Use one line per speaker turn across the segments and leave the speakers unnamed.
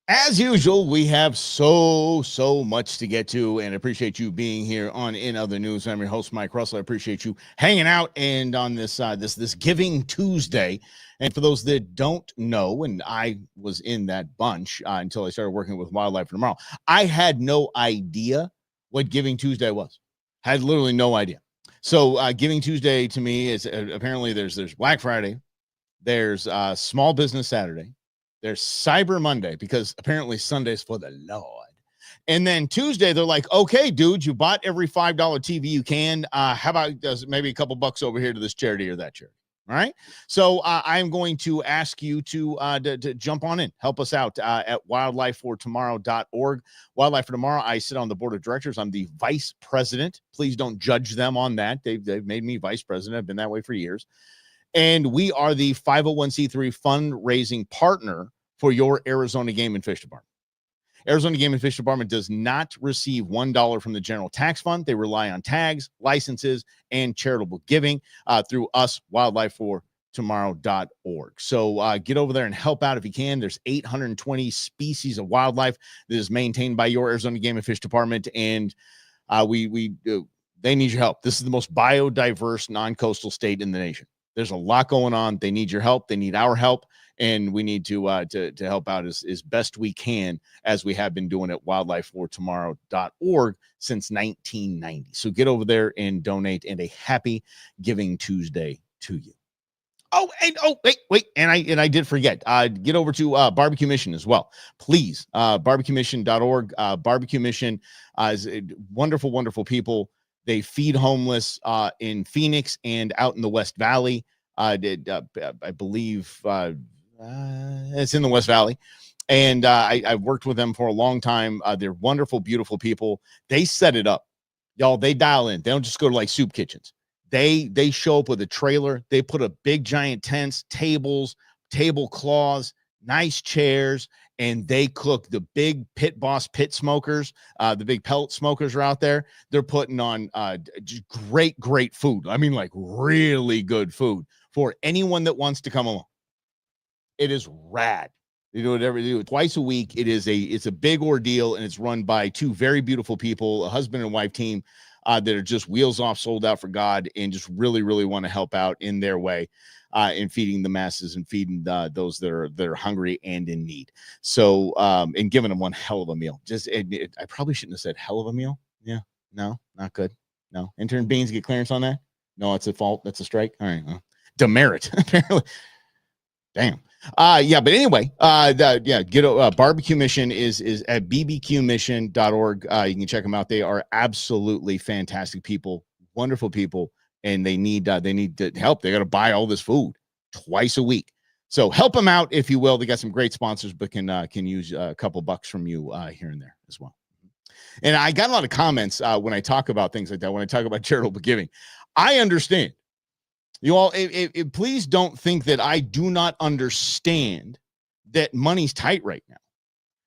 As usual, we have so much to get to, and appreciate you being here on In Other News. I'm your host, Mike Russell. I appreciate you hanging out and on this Giving Tuesday. And for those that don't know, and I was in that bunch until I started working with Wildlife for Tomorrow, I had no idea what Giving Tuesday was. Had literally no idea. So Giving Tuesday to me is apparently there's Black Friday, there's Small Business Saturday. There's Cyber Monday because apparently Sunday's for the Lord. And then Tuesday, they're like, okay, dude, you bought every $5 TV you can. How about maybe a couple bucks over here to this charity or that charity? All right. So I'm going to ask you to jump on in, help us out at wildlifefortomorrow.org. Wildlife for Tomorrow. I sit on the board of directors. I'm the vice president. Please don't judge them on that. They've made me vice president. I've been that way for years. And we are the 501c3 fundraising partner for your Arizona Game and Fish Department. Arizona Game and Fish Department does not receive $1 from the general tax fund. They rely on tags, licenses, and charitable giving through us, wildlifefortomorrow.org. So get over there and help out if you can. There's 820 species of wildlife that is maintained by your Arizona Game and Fish Department, and they need your help. This is the most biodiverse non-coastal state in the nation. There's a lot going on. They need your help. They need our help. And we need to help out as best we can, as we have been doing at wildlifefortomorrow.org since 1990. So get over there and donate, and a happy Giving Tuesday to you. Oh, and wait. And I did forget. Get over to Barbecue Mission as well. Please, barbecuemission.org. Barbecue Mission is wonderful, wonderful people. They feed homeless in Phoenix and out in the West Valley. I believe it's in the West Valley. And I've worked with them for a long time. They're wonderful, beautiful people. They set it up. Y'all, they dial in. They don't just go to like soup kitchens. They show up with a trailer. They put a big, giant tents, tables, tablecloths, nice chairs, and they cook. The big Pit Boss pit smokers, the big pellet smokers are out there. They're putting on just great food. I mean, like really good food for anyone that wants to come along. It is rad. They do it every day, twice a week. It's a big ordeal, and it's run by two very beautiful people, a husband and wife team that are just wheels off, sold out for God, and just really want to help out in their way. In feeding the masses and feeding those that are hungry and in need. So, and giving them one hell of a meal. I probably shouldn't have said hell of a meal. Yeah, no, not good. No, intern Beans get clearance on that. No, it's a fault. That's a strike. All right, demerit apparently. Damn. Yeah, but anyway, Barbecue Mission is at bbqmission.org. You can check them out. They are absolutely fantastic people, wonderful people. And they need to help. They got to buy all this food twice a week. So help them out, if you will. They got some great sponsors, but can use a couple bucks from you here and there as well. And I got a lot of comments when I talk about things like that, when I talk about charitable giving. I understand. You all, please don't think that I do not understand that money's tight right now.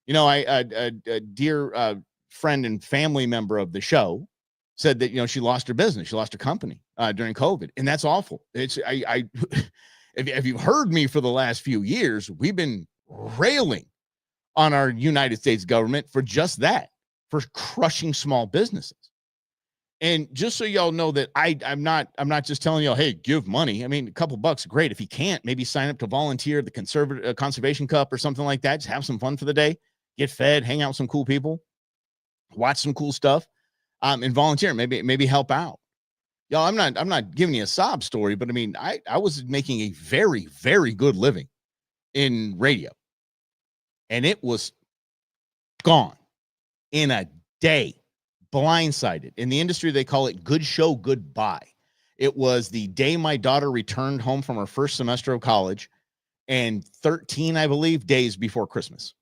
You know, a dear friend and family member of the show said that, she lost her business. She lost her company during COVID. And that's awful. If you've heard me for the last few years, we've been railing on our United States government for just that, for crushing small businesses. And just so y'all know that I'm not just telling y'all, hey, give money. I mean, a couple bucks, great. If you can't, maybe sign up to volunteer at the Conservation Cup or something like that. Just have some fun for the day, get fed, hang out with some cool people, watch some cool stuff. And volunteer, maybe help out. Y'all, I'm not giving you a sob story, but I mean, I was making a very, very good living in radio, and it was gone in a day. Blindsided. In the industry, they call it good show, goodbye. It was the day my daughter returned home from her first semester of college, and 13, I believe, days before Christmas.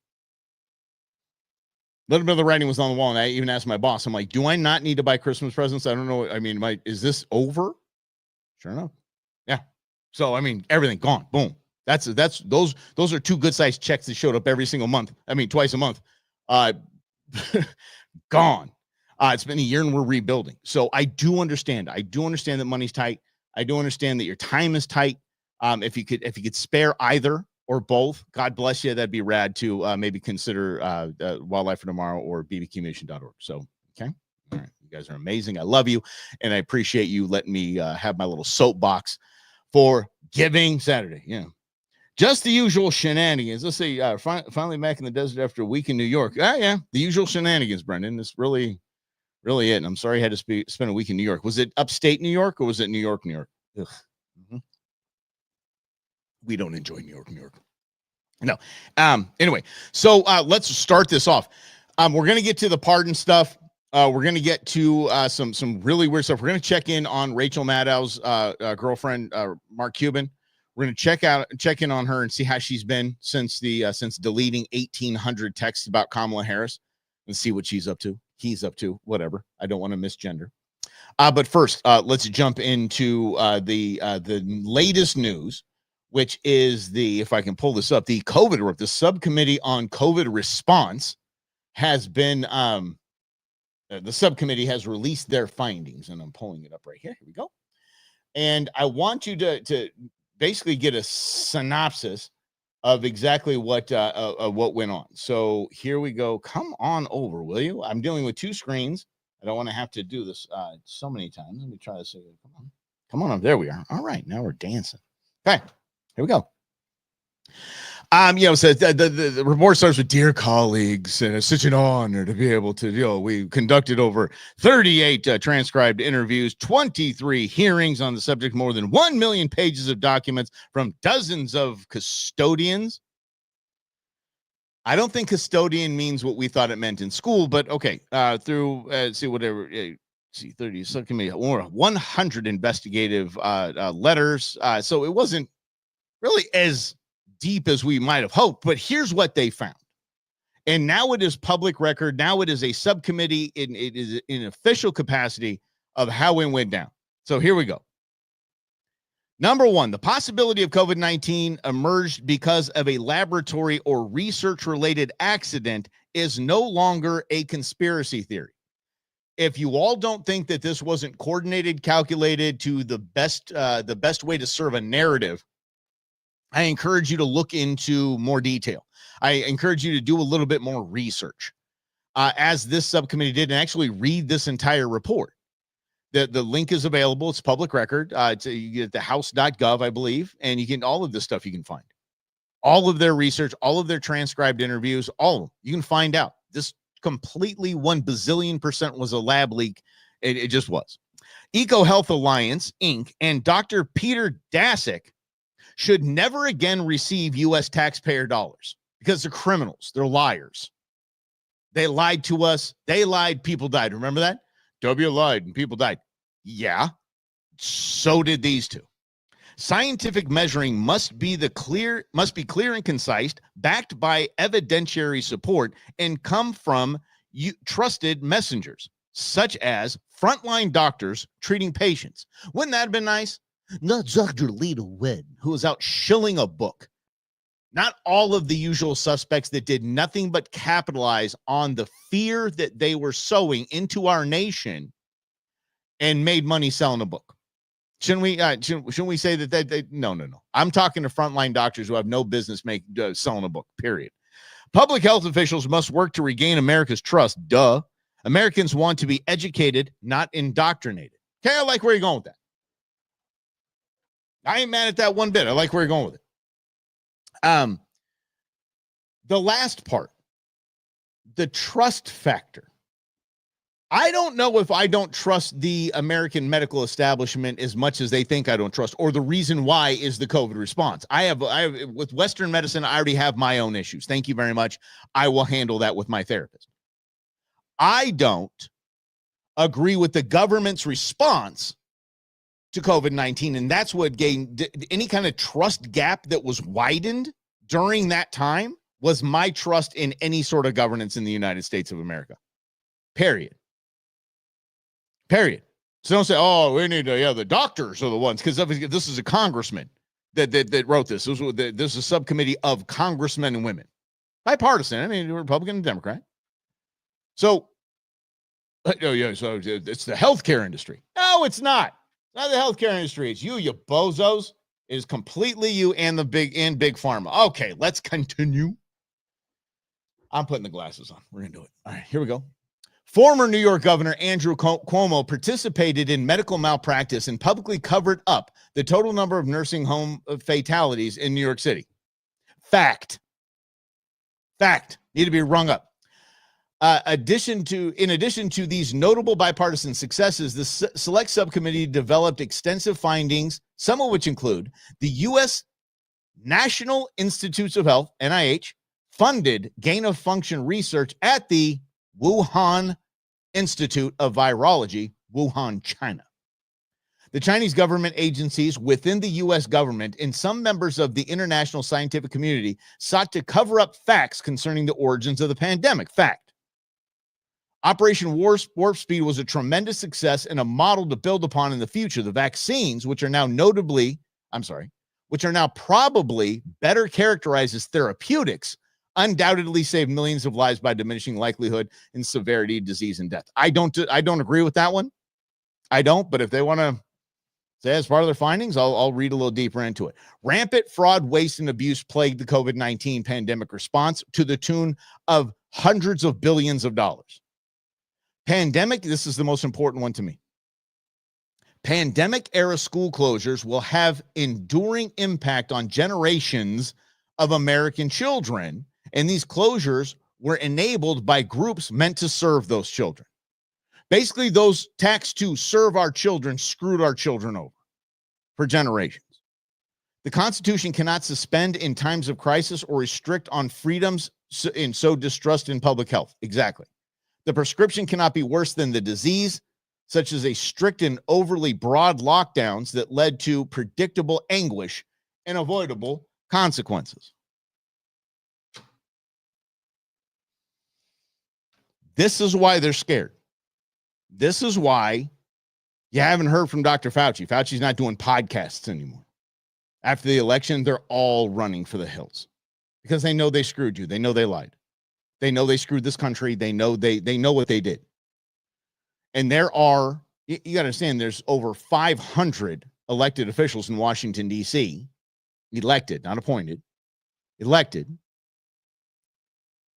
A little bit of the writing was on the wall, and I even asked my boss, I'm like, do I not need to buy Christmas presents? I don't know. I mean, is this over? Sure enough. Yeah. So, I mean, everything gone. Boom. Those are two good-sized checks that showed up every single month. I mean, twice a month. Gone. It's been a year and we're rebuilding. So I do understand. I do understand that money's tight. I do understand that your time is tight. If you could spare either, or both, God bless you. That'd be rad to maybe consider Wildlife for Tomorrow or bbqmission.org. So, okay. All right. You guys are amazing. I love you. And I appreciate you letting me have my little soapbox for Giving Saturday. Yeah. Just the usual shenanigans. Let's see. Finally back in the desert after a week in New York. Yeah. The usual shenanigans, Brendan. It's really, really it. And I'm sorry I had to spend a week in New York. Was it upstate New York or was it New York, New York? Ugh. Mm-hmm. We don't enjoy New York, New York. No. Anyway, so let's start this off. We're going to get to the pardon stuff. We're going to get to some really weird stuff. We're going to check in on Rachel Maddow's girlfriend, Mark Cuban. We're going to check in on her and see how she's been since deleting 1,800 texts about Kamala Harris and see what she's up to. He's up to, whatever. I don't want to misgender. But first, let's jump into the latest news, which is if I can pull this up, the subcommittee on COVID response has been, the subcommittee has released their findings, and I'm pulling it up right here. Here we go. And I want you to basically get a synopsis of exactly what went on. So here we go. Come on over, will you? I'm dealing with two screens. I don't want to have to do this so many times. Let me try this again. Come on up. There we are. All right, now we're dancing. Okay, here we go. So the report starts with, dear colleagues, and it's such an honor to be able to, we conducted over 38 transcribed interviews, 23 hearings on the subject, more than 1 million pages of documents from dozens of custodians. I don't think custodian means what we thought it meant in school, but okay, through, see, whatever, 30 subcommittee, 100 investigative letters. So it wasn't really as deep as we might have hoped, but here's what they found. And now it is public record. Now it is a subcommittee. It is in official capacity of how it went down. So here we go. Number one, the possibility of COVID-19 emerged because of a laboratory or research-related accident is no longer a conspiracy theory. If you all don't think that this wasn't coordinated, calculated to the best way to serve a narrative, I encourage you to look into more detail. I encourage you to do a little bit more research, as this subcommittee did, and actually read this entire report. The link is available. It's public record. You get the house.gov, I believe, and you can all of this stuff you can find. All of their research, all of their transcribed interviews, all of them. You can find out. This completely 1 bazillion% was a lab leak. It just was. EcoHealth Alliance, Inc., and Dr. Peter Daszak should never again receive U.S. taxpayer dollars because they're criminals. They're liars. They lied to us. They lied. People died. Remember that? W lied and people died. Yeah. So did these two. Scientific measuring must be clear and concise, backed by evidentiary support, and come from trusted messengers, such as frontline doctors treating patients. Wouldn't that have been nice? Not Dr. Lita Wed, who was out shilling a book. Not all of the usual suspects that did nothing but capitalize on the fear that they were sowing into our nation and made money selling a book. Shouldn't we say that they no. I'm talking to frontline doctors who have no business selling a book, period. Public health officials must work to regain America's trust. Duh. Americans want to be educated, not indoctrinated. Okay, I like where you're going with that. I ain't mad at that one bit. I like where you're going with it. The last part, the trust factor. I don't know if I don't trust the American medical establishment as much as they think I don't trust, or the reason why is the COVID response. I have with Western medicine, I already have my own issues. Thank you very much. I will handle that with my therapist. I don't agree with the government's response to COVID-19, and that's what gained any kind of trust gap that was widened during that time was my trust in any sort of governance in the United States of America. Period. So don't say, oh, we need to, the doctors are the ones, because this is a congressman that wrote this. This is a subcommittee of congressmen and women. Bipartisan. I mean, Republican and Democrat. So, so it's the healthcare industry. No, it's not. It's not the healthcare industry. It's you bozos. It is completely you and big pharma. Okay, let's continue. I'm putting the glasses on. We're going to do it. All right, here we go. Former New York Governor Andrew Cuomo participated in medical malpractice and publicly covered up the total number of nursing home fatalities in New York City. Fact. Need to be rung up. In addition to these notable bipartisan successes, the select subcommittee developed extensive findings, some of which include the U.S. National Institutes of Health, NIH, funded gain-of-function research at the Wuhan Institute of Virology, Wuhan, China. The Chinese government agencies within the U.S. government and some members of the international scientific community sought to cover up facts concerning the origins of the pandemic. Fact. Operation Warp Speed was a tremendous success and a model to build upon in the future. The vaccines, which are now probably better characterized as therapeutics, undoubtedly save millions of lives by diminishing likelihood and severity of disease and death. I don't agree with that one. I don't, but if they want to say as part of their findings, I'll read a little deeper into it. Rampant fraud, waste, and abuse plagued the COVID-19 pandemic response to the tune of hundreds of billions of dollars. Pandemic, this is the most important one to me. Pandemic-era school closures will have enduring impact on generations of American children, and these closures were enabled by groups meant to serve those children. Basically, those taxed to serve our children screwed our children over for generations. The Constitution cannot suspend in times of crisis or restrict on freedoms and sow distrust in public health. Exactly. The prescription cannot be worse than the disease, such as a strict and overly broad lockdowns that led to predictable anguish and avoidable consequences. This is why they're scared. This is why you haven't heard from Dr. Fauci. Fauci's not doing podcasts anymore. After the election, they're all running for the hills because they know they screwed you. They know they lied. They know they screwed this country. They know what they did. And you got to understand, there's over 500 elected officials in Washington, D.C., elected, not appointed, elected.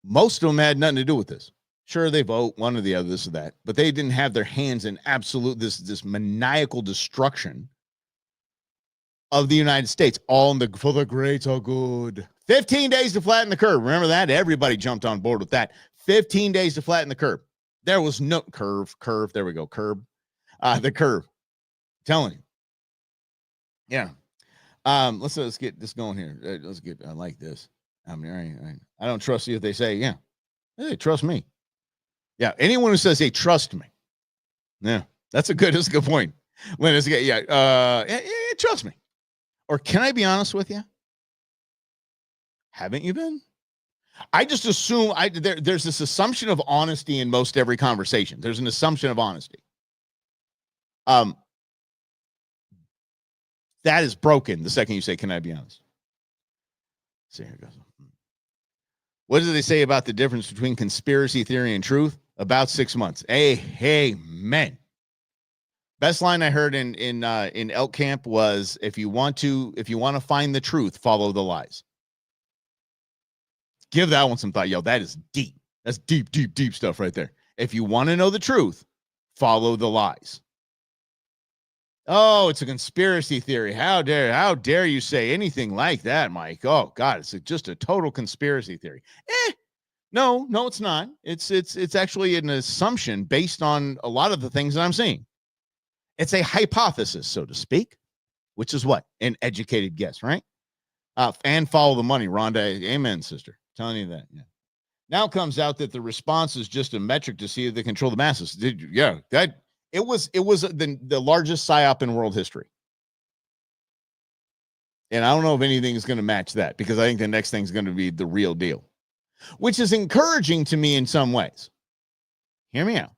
Most of them had nothing to do with this. Sure, they vote one or the other, this or that, but they didn't have their hands in absolute this maniacal destruction of the United States, all for the greater good. 15 days to flatten the curve. Remember that? Everybody jumped on board with that. 15 days to flatten the curve. There was no curve. There we go. The curve. I'm telling you. Yeah. Let's get this going here. I like this. I mean, I don't trust you if they say, yeah, they trust me. Yeah. Anyone who says they trust me. Yeah. That's a good point. Lynn, trust me. Or can I be honest with you? Haven't you been? I just assume there's this assumption of honesty in most every conversation. There's an assumption of honesty. That is broken the second you say, can I be honest? See, here it goes. What do they say about the difference between conspiracy theory and truth? About 6 months. Hey, man. Best line I heard in Elk Camp was, if you want to find the truth, follow the lies. Give that one some thought. Yo, that is deep. That's deep stuff right there. If you want to know the truth, follow the lies. Oh, it's a conspiracy theory. How dare you say anything like that, Mike? Oh God, it's just a total conspiracy theory. No, it's not. It's actually an assumption based on a lot of the things that I'm seeing. It's a hypothesis, so to speak, which is what? An educated guess, right? And follow the money, Rhonda. Amen, sister. Telling you that. Yeah. Now comes out that the response is just a metric to see if they control the masses. It was the largest psyop in world history. And I don't know if anything is going to match that, because I think the next thing is going to be the real deal, which is encouraging to me in some ways. Hear me out.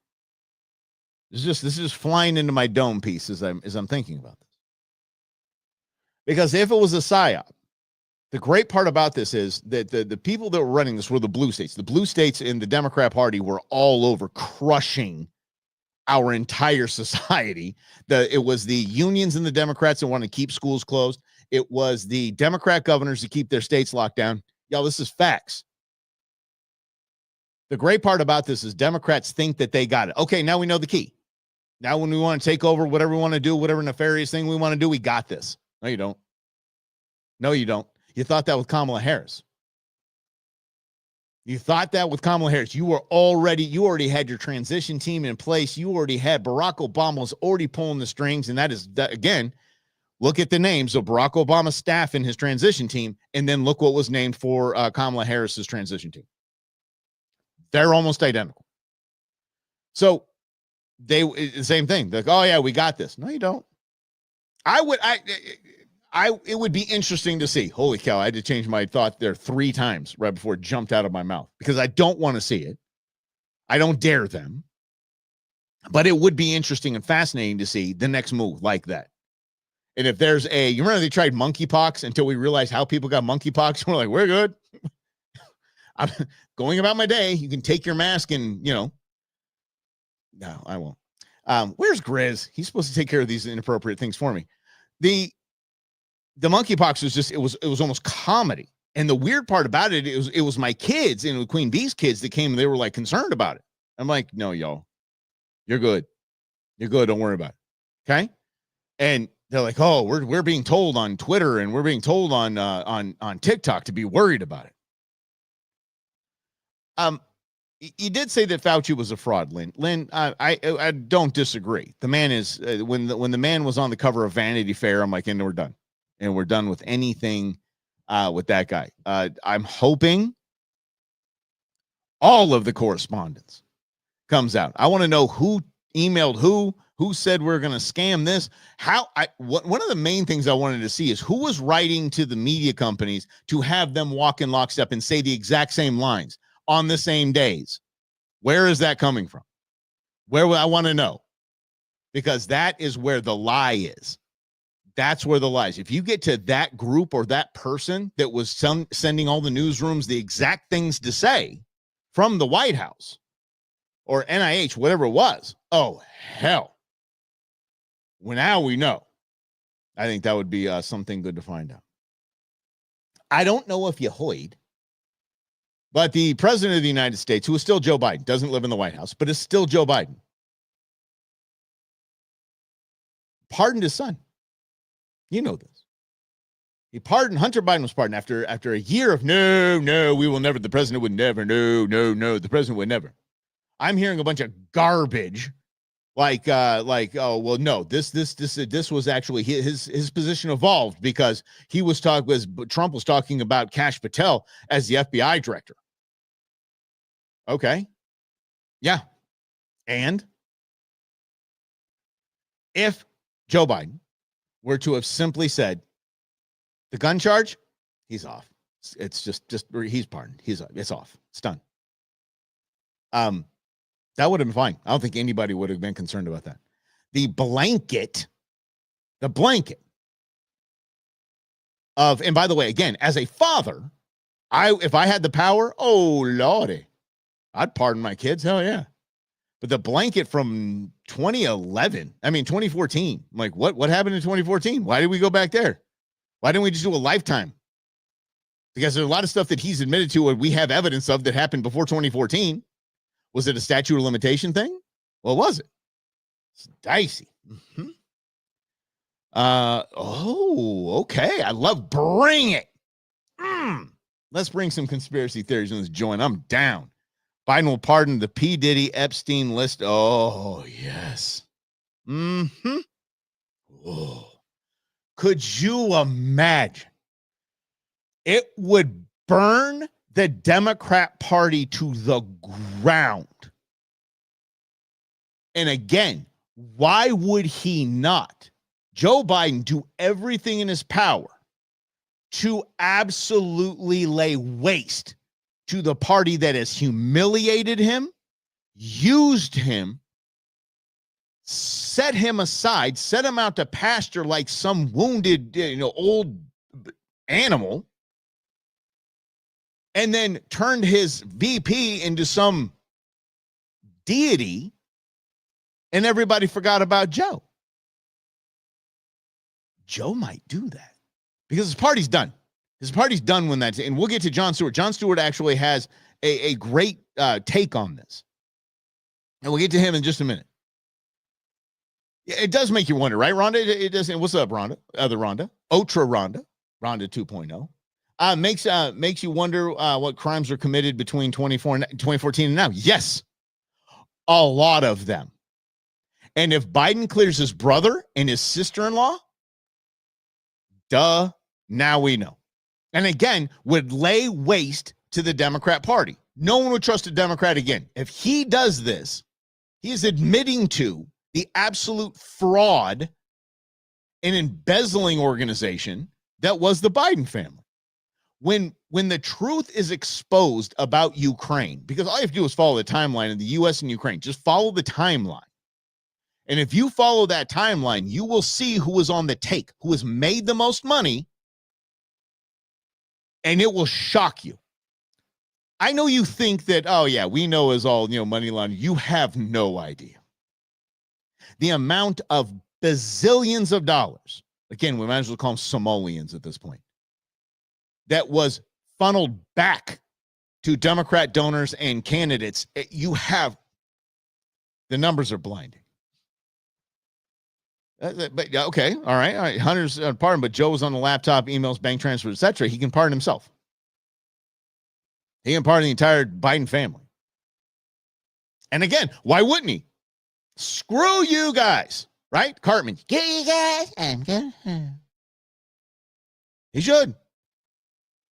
This is just flying into my dome piece as I'm thinking about this. Because if it was a psyop, the great part about this is that the people that were running this were the blue states. The blue states in the Democrat Party were all over crushing our entire society. It was the unions and the Democrats that want to keep schools closed. It was the Democrat governors to keep their states locked down. Y'all, this is facts. The great part about this is Democrats think that they got it. Okay, now we know the key. Now when we want to take over whatever we want to do, whatever nefarious thing we want to do, we got this. No, you don't. No, you don't. You thought that with Kamala Harris. You thought that with Kamala Harris. You already had your transition team in place. You already had Barack Obama was already pulling the strings. And that is, again, look at the names of Barack Obama's staff in his transition team, and then look what was named for Kamala Harris's transition team. They're almost identical. So the same thing. Like, oh yeah, we got this. No, you don't. It would be interesting to see. Holy cow, I had to change my thought there 3 times right before it jumped out of my mouth because I don't want to see it. I don't dare them. But it would be interesting and fascinating to see the next move like that. And if there's you remember they tried monkeypox until we realized how people got monkeypox? We're like, we're good. I'm going about my day. You can take your mask and, no, I won't. Where's Grizz? He's supposed to take care of these inappropriate things for me. The monkeypox was just, it was almost comedy. And the weird part about it, it was my kids and Queen Bee's kids that came and they were like concerned about it. I'm like, no, y'all, you're good. You're good. Don't worry about it. Okay. And they're like, oh, we're being told on Twitter and we're being told on TikTok to be worried about it. You did say that Fauci was a fraud, Lynn. Lynn, I don't disagree. The man is when the man was on the cover of Vanity Fair, I'm like, and we're done, and we're done with anything with that guy. I'm hoping all of the correspondence comes out. I want to know who emailed who said we're going to scam this. One of the main things I wanted to see is who was writing to the media companies to have them walk in lockstep and say the exact same lines on the same days. Where is that coming from? Where I want to know, because that is where the lie is. That's where the lies. If you get to that group or that person that was sending all the newsrooms the exact things to say from the White House or NIH, whatever it was, oh, hell. Well, now we know. I think that would be something good to find out. I don't know if you heard, but the president of the United States, who is still Joe Biden, doesn't live in the White House, but is still Joe Biden, pardoned his son. You know this. Hunter Biden was pardoned after a year of no, we will never, the president would never, no, the president would never. I'm hearing a bunch of garbage like, oh, well, no, this was actually his position evolved because Trump was talking about Kash Patel as the FBI director. Okay. Yeah. And if Joe Biden were to have simply said the gun charge, he's off. It's just he's pardoned. It's off. It's done. That would have been fine. I don't think anybody would have been concerned about that. The blanket of, and by the way, again, as a father, if I had the power, oh Lordy, I'd pardon my kids. Hell yeah. But the blanket from 2014, I'm like, what happened in 2014? Why did we go back there? Why didn't we just do a lifetime? Because there's a lot of stuff that he's admitted to and we have evidence of that happened before 2014. Was it a statute of limitation thing? What was it? It's dicey. Mm-hmm. Okay. I love bring it. Let's bring some conspiracy theories in this joint. I'm down. Biden will pardon the P. Diddy Epstein list. Oh, yes. Mm-hmm. Oh. Could you imagine? It would burn the Democrat Party to the ground. And again, why would he not? Joe Biden do everything in his power to absolutely lay waste to the party that has humiliated him, used him, set him aside, set him out to pasture like some wounded, old animal, and then turned his VP into some deity, and everybody forgot about Joe. Joe might do that. because his party's done. His party's done when that's, and we'll get to Jon Stewart. Jon Stewart actually has a great take on this. And we'll get to him in just a minute. It does make you wonder, right, Rhonda? It doesn't. What's up, Rhonda? Other Rhonda. Ultra Rhonda. Rhonda 2.0. Makes you wonder what crimes were committed between 2014 and now. Yes, a lot of them. And if Biden clears his brother and his sister-in-law, now we know. And again, would lay waste to the Democrat Party. No one would trust a Democrat again. If he does this, he is admitting to the absolute fraud and embezzling organization that was the Biden family. When the truth is exposed about Ukraine, because all you have to do is follow the timeline of the U.S. and Ukraine. Just follow the timeline. And if you follow that timeline, you will see who was on the take, who has made the most money, and it will shock you. I know you think that, oh, yeah, we know is all, money laundering. You have no idea. The amount of bazillions of dollars, again, we might as well call them simoleons at this point, that was funneled back to Democrat donors and candidates. The numbers are blinding. But okay, all right. Hunter's pardon, but Joe was on the laptop, emails, bank transfers, etc. He can pardon himself. He can pardon the entire Biden family. And again, why wouldn't he? Screw you guys, right? Cartman, get you guys. I'm gonna. He should.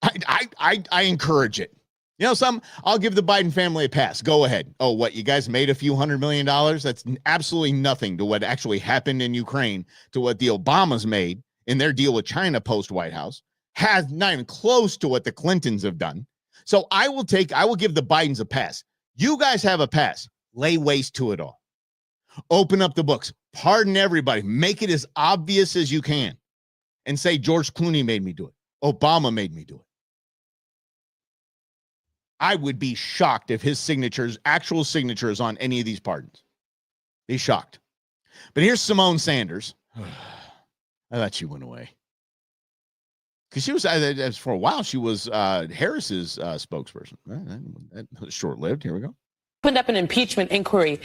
I encourage it. I'll give the Biden family a pass. Go ahead. Oh, what? You guys made a few $100 million? That's absolutely nothing to what actually happened in Ukraine, to what the Obamas made in their deal with China post-White House. Has not even close to what the Clintons have done. So I will give the Bidens a pass. You guys have a pass. Lay waste to it all. Open up the books. Pardon everybody. Make it as obvious as you can. And say, George Clooney made me do it. Obama made me do it. I would be shocked if his actual signatures on any of these pardons. Be shocked. But here's Simone Sanders. I thought she went away. Because she was, for a while, she was Harris's spokesperson. That was short-lived. Here we go.
Opened up an impeachment inquiry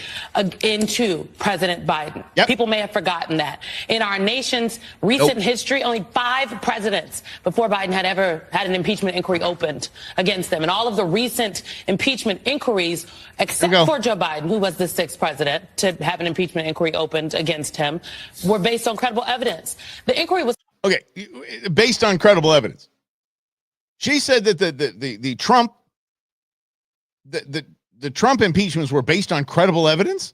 into President Biden.
Yep.
People may have forgotten that. In our nation's recent history, only 5 presidents before Biden had ever had an impeachment inquiry opened against them. And all of the recent impeachment inquiries, except for Joe Biden, who was the 6th president to have an impeachment inquiry opened against him, were based on credible evidence. The inquiry was...
Okay, based on credible evidence. She said that the Trump... The Trump impeachments were based on credible evidence?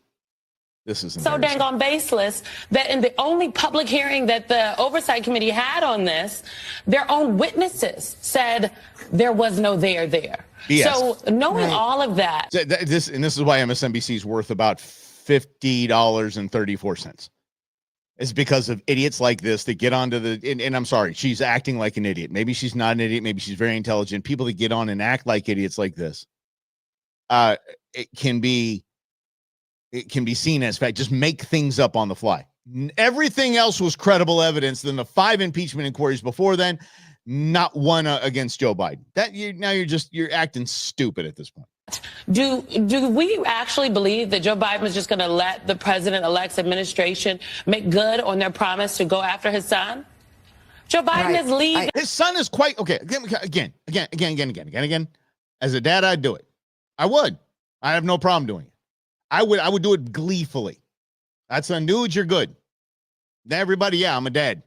This is
so dang on baseless that in the only public hearing that the Oversight Committee had on this, their own witnesses said there was no there.
BS.
So knowing all of that.
This is why MSNBC is worth about $50.34. It's because of idiots like this that get onto and I'm sorry, she's acting like an idiot. Maybe she's not an idiot. Maybe she's very intelligent. People that get on and act like idiots like this. It can be seen as fact. Just make things up on the fly. Everything else was credible evidence. Then the 5 impeachment inquiries before then, not one against Joe Biden. You're acting stupid at this point.
Do we actually believe that Joe Biden was just going to let the president-elect's administration make good on their promise to go after his son? Joe Biden is leaving.
His son is quite okay. Again. As a dad, I'd do it. I would. I have no problem doing it. I would do it gleefully. That's a dude, you're good. Everybody, I'm a dad.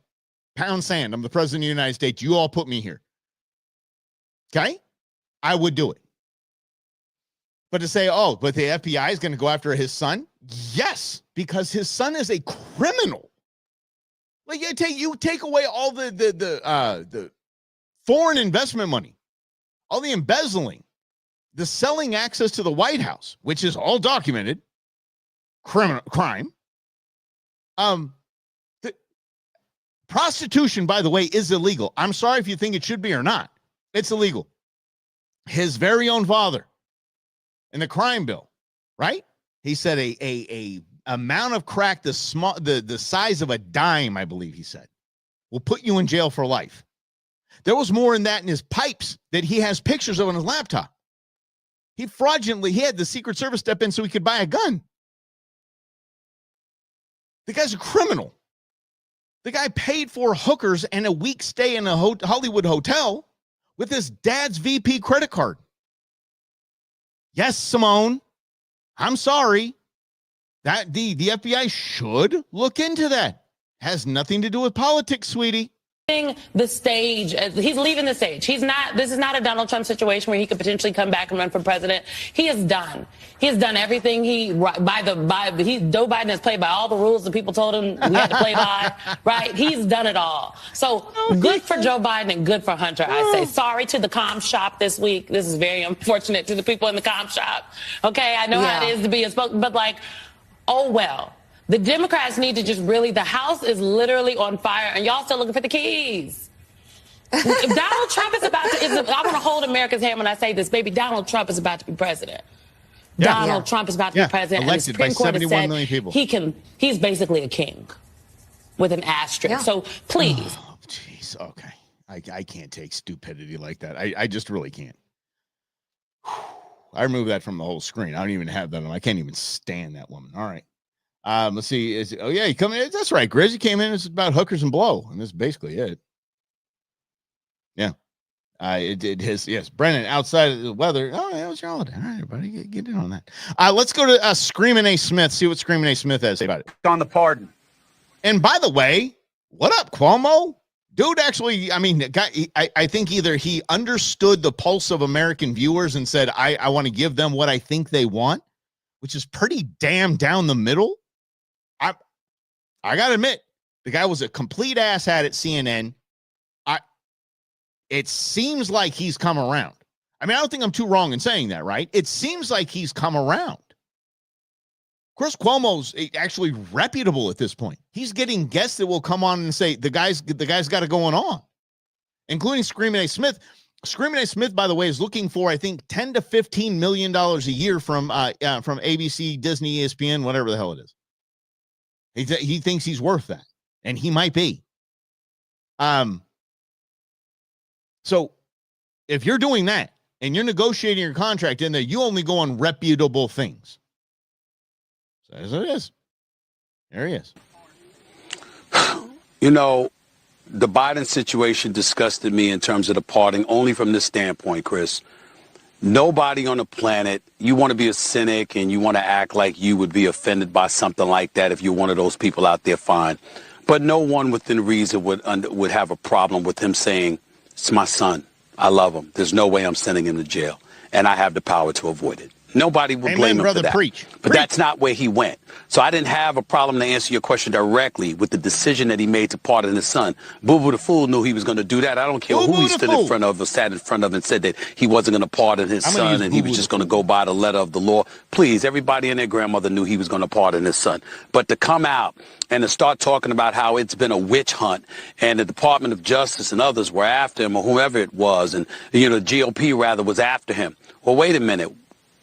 Pound sand. I'm the president of the United States. You all put me here. Okay? I would do it. But to say, but the FBI is going to go after his son? Yes, because his son is a criminal. Like you take away all the foreign investment money, all the embezzling, the selling access to the White House, which is all documented crime. The prostitution, by the way, is illegal. I'm sorry if you think it should be or not. It's illegal. His very own father in the crime bill, right? He said a amount of crack the size of a dime, I believe he said, will put you in jail for life. There was more in that in his pipes that he has pictures of on his laptop. He had the Secret Service step in so he could buy a gun. The guy's a criminal. The guy paid for hookers and a week stay in a Hollywood hotel with his dad's VP credit card. Yes, Simone, I'm sorry. That the FBI should look into that. Has nothing to do with politics, sweetie.
The stage, he's leaving the stage. This is not a Donald Trump situation where he could potentially come back and run for president. He has done everything Joe Biden has played by all the rules that people told him we had to play by, right? He's done it all. So good for Joe Biden and good for Hunter, I say. Sorry to the comm shop this week. This is very unfortunate to the people in the comm shop. Okay, I know how it is to be a spokesman, but like, oh well. The Democrats need to the House is literally on fire, and y'all still looking for the keys. If Donald Trump is I want to hold America's hand when I say this, baby. Donald Trump is about to be president. Donald Trump is about to be president.
Elected by 71 million people.
He's basically a king with an asterisk. Yeah. So please.
Oh, jeez. Okay. I can't take stupidity like that. I just really can't. I removed that from the whole screen. I don't even have that on. I can't even stand that woman. All right. Let's see. You come in? That's right, Grizz. You came in. It's about hookers and blow, and that's basically it. Yeah. Yes. Brennan, outside of the weather. Oh, yeah, it was your holiday. All right, everybody, get in on that. Let's go to Screaming A. Smith. See what Screaming A. Smith has to say about it.
On the pardon.
And by the way, what up, Cuomo? Dude, actually, I think either he understood the pulse of American viewers and said, I want to give them what I think they want, which is pretty damn down the middle. I got to admit, the guy was a complete asshat at CNN. It seems like he's come around. I don't think I'm too wrong in saying that, right? It seems like he's come around. Chris Cuomo's actually reputable at this point. He's getting guests that will come on and say, the guy's got it going on, including Screaming A. Smith. Screaming A. Smith, by the way, is looking for, I think, $10 to $15 million a year from ABC, Disney, ESPN, whatever the hell it is. He thinks he's worth that, and he might be. So if you're doing that and you're negotiating your contract in there, you only go on reputable things. So as it is. There he is.
You know, the Biden situation disgusted me in terms of the parting only from this standpoint, Chris. Nobody on the planet, you want to be a cynic and you want to act like you would be offended by something like that if you're one of those people out there, fine. But no one within reason would have a problem with him saying, it's my son. I love him. There's no way I'm sending him to jail. And I have the power to avoid it. Nobody would blame him for that.
Preach.
But that's not where he went. So I didn't have a problem to answer your question directly with the decision that he made to pardon his son. Boo Boo the Fool knew he was going to do that. I don't care who he stood in front of or sat in front of and said that he wasn't going to pardon his son and he was just going to go by the letter of the law. Please, everybody and their grandmother knew he was going to pardon his son. But to come out and to start talking about how it's been a witch hunt and the Department of Justice and others were after him or whoever it was and, the GOP rather was after him. Well, wait a minute.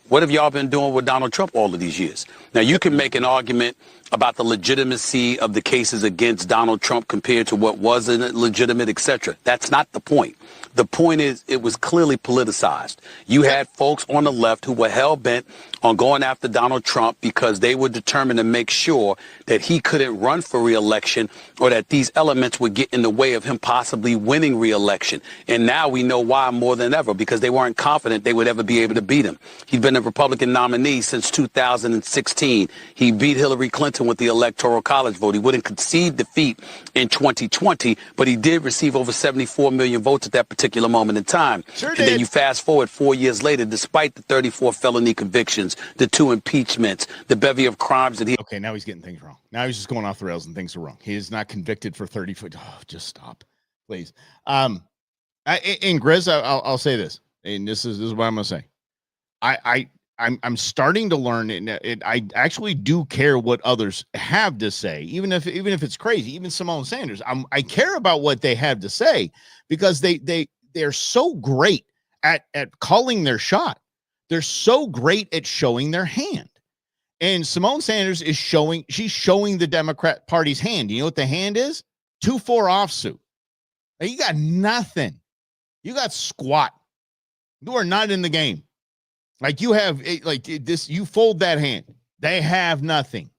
What have y'all been doing with Donald Trump all of these years? Now, you can make an argument about the legitimacy of the cases against Donald Trump compared to what wasn't legitimate, et cetera. That's not the point. The point is it was clearly politicized. You had folks on the left who were hell-bent on going after Donald Trump because they were determined to make sure that he couldn't run for re-election or that these elements would get in the way of him possibly winning re-election. And now we know why more than ever, because they weren't confident they would ever be able to beat him. He'd been a Republican nominee since 2016. He beat Hillary Clinton with the Electoral College vote. He wouldn't concede defeat in 2020, but he did receive over 74 million votes at that particular moment in time.
Sure
and
did.
then you fast forward 4 years later, despite the 34 felony convictions, the 2 impeachments, the bevy of crimes that he...
Okay, now he's getting things wrong. Now he's just going off the rails and things are wrong. He is not convicted for 30 foot. Oh, just stop, please. In Grizz, I'll say this, and this is what I'm going to say. I'm starting to learn, and I actually do care what others have to say, even if it's crazy. Even Simone Sanders, I care about what they have to say because they're so great at calling their shot. They're so great at showing their hand. And Simone Sanders is showing the Democrat Party's hand. You know what the hand is? 2-4 offsuit. Now, you got nothing. You got squat. You are not in the game. Like you have this, you fold that hand. They have nothing.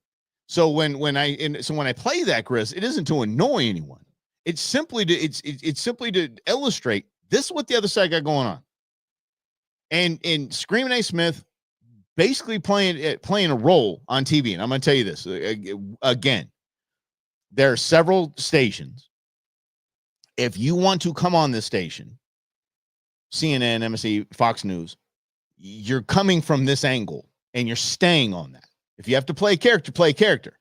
So when I play that, Chris, it isn't to annoy anyone. It's simply to illustrate this is what the other side got going on. And Screaming A. Smith basically playing a role on TV. And I'm going to tell you this again. There are several stations. If you want to come on this station, CNN, MSC, Fox News, you're coming from this angle and you're staying on that. If you have to play a character, play a character.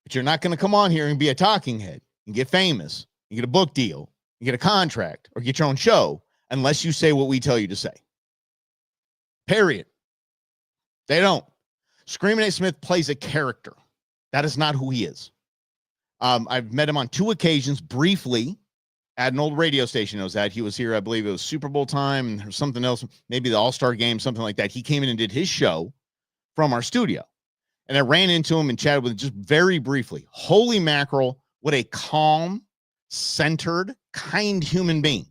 But you're not going to come on here and be a talking head and get famous and get a book deal and get a contract or get your own show unless you say what we tell you to say. Period. They don't. Screaming A. Smith plays a character. That is not who he is. I've met him on 2 occasions briefly at an old radio station I was at. He was here, I believe it was Super Bowl time or something else, maybe the All-Star game, something like that. He came in and did his show from our studio. And I ran into him and chatted with him just very briefly. Holy mackerel, what a calm, centered, kind human being.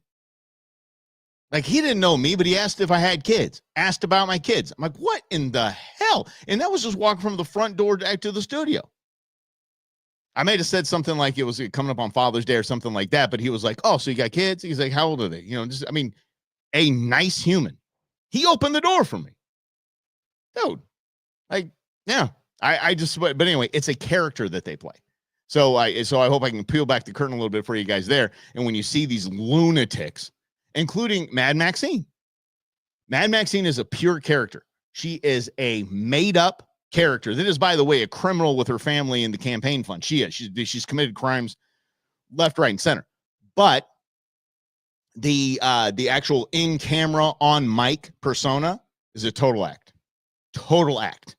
Like, he didn't know me, but he asked if I had kids, asked about my kids. I'm like, what in the hell? And that was just walking from the front door to the studio. I may have said something like it was coming up on Father's Day or something like that, but he was like, oh, so you got kids? He's like, how old are they? You know, just, I mean, a nice human. He opened the door for me. Dude, like, yeah, but anyway, it's a character that they play. So I hope I can peel back the curtain a little bit for you guys there. And when you see these lunatics, including Mad Maxine. Mad Maxine is a pure character. She is a made-up character. That is, by the way, a criminal with her family in the campaign fund. She's committed crimes left, right, and center. But the actual in-camera, on-mic persona is a total act. Total act.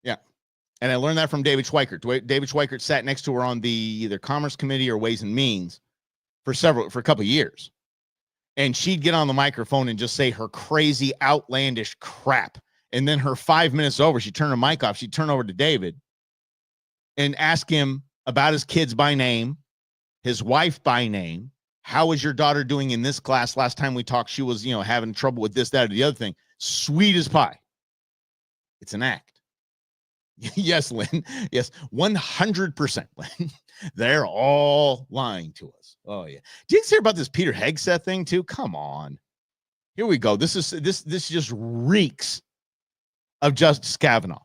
Yeah. And I learned that from David Schweikert. David Schweikert sat next to her on the either Commerce Committee or Ways and Means for a couple of years. And she'd get on the microphone and just say her crazy, outlandish crap. And then her 5 minutes over, she'd turn her mic off. She'd turn over to David and ask him about his kids by name, his wife by name. How is your daughter doing in this class? Last time we talked, she was, having trouble with this, that, or the other thing. Sweet as pie. It's an act. Yes, Lynn. Yes, 100%, Lynn. They're all lying to us. Oh, yeah. Did you hear about this Peter Hegseth thing, too? Come on. Here we go. This just reeks of Justice Kavanaugh.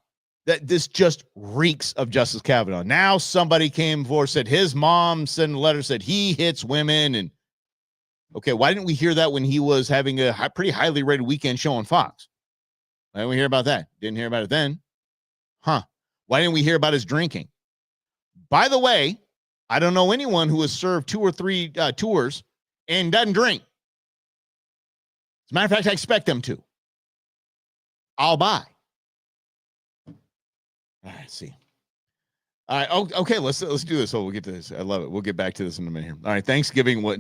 This just reeks of Justice Kavanaugh. Now somebody came forward, said his mom sent a letter, said he hits women. And okay, why didn't we hear that when he was having a pretty highly rated weekend show on Fox? Why didn't we hear about that? Didn't hear about it then. Huh. Why didn't we hear about his drinking? By the way, I don't know anyone who has served 2 or 3 tours and doesn't drink. As a matter of fact, I expect them to. I'll buy. All right, see. All right, okay, let's do this. So we'll get to this. I love it. We'll get back to this in a minute here. All right, Thanksgiving was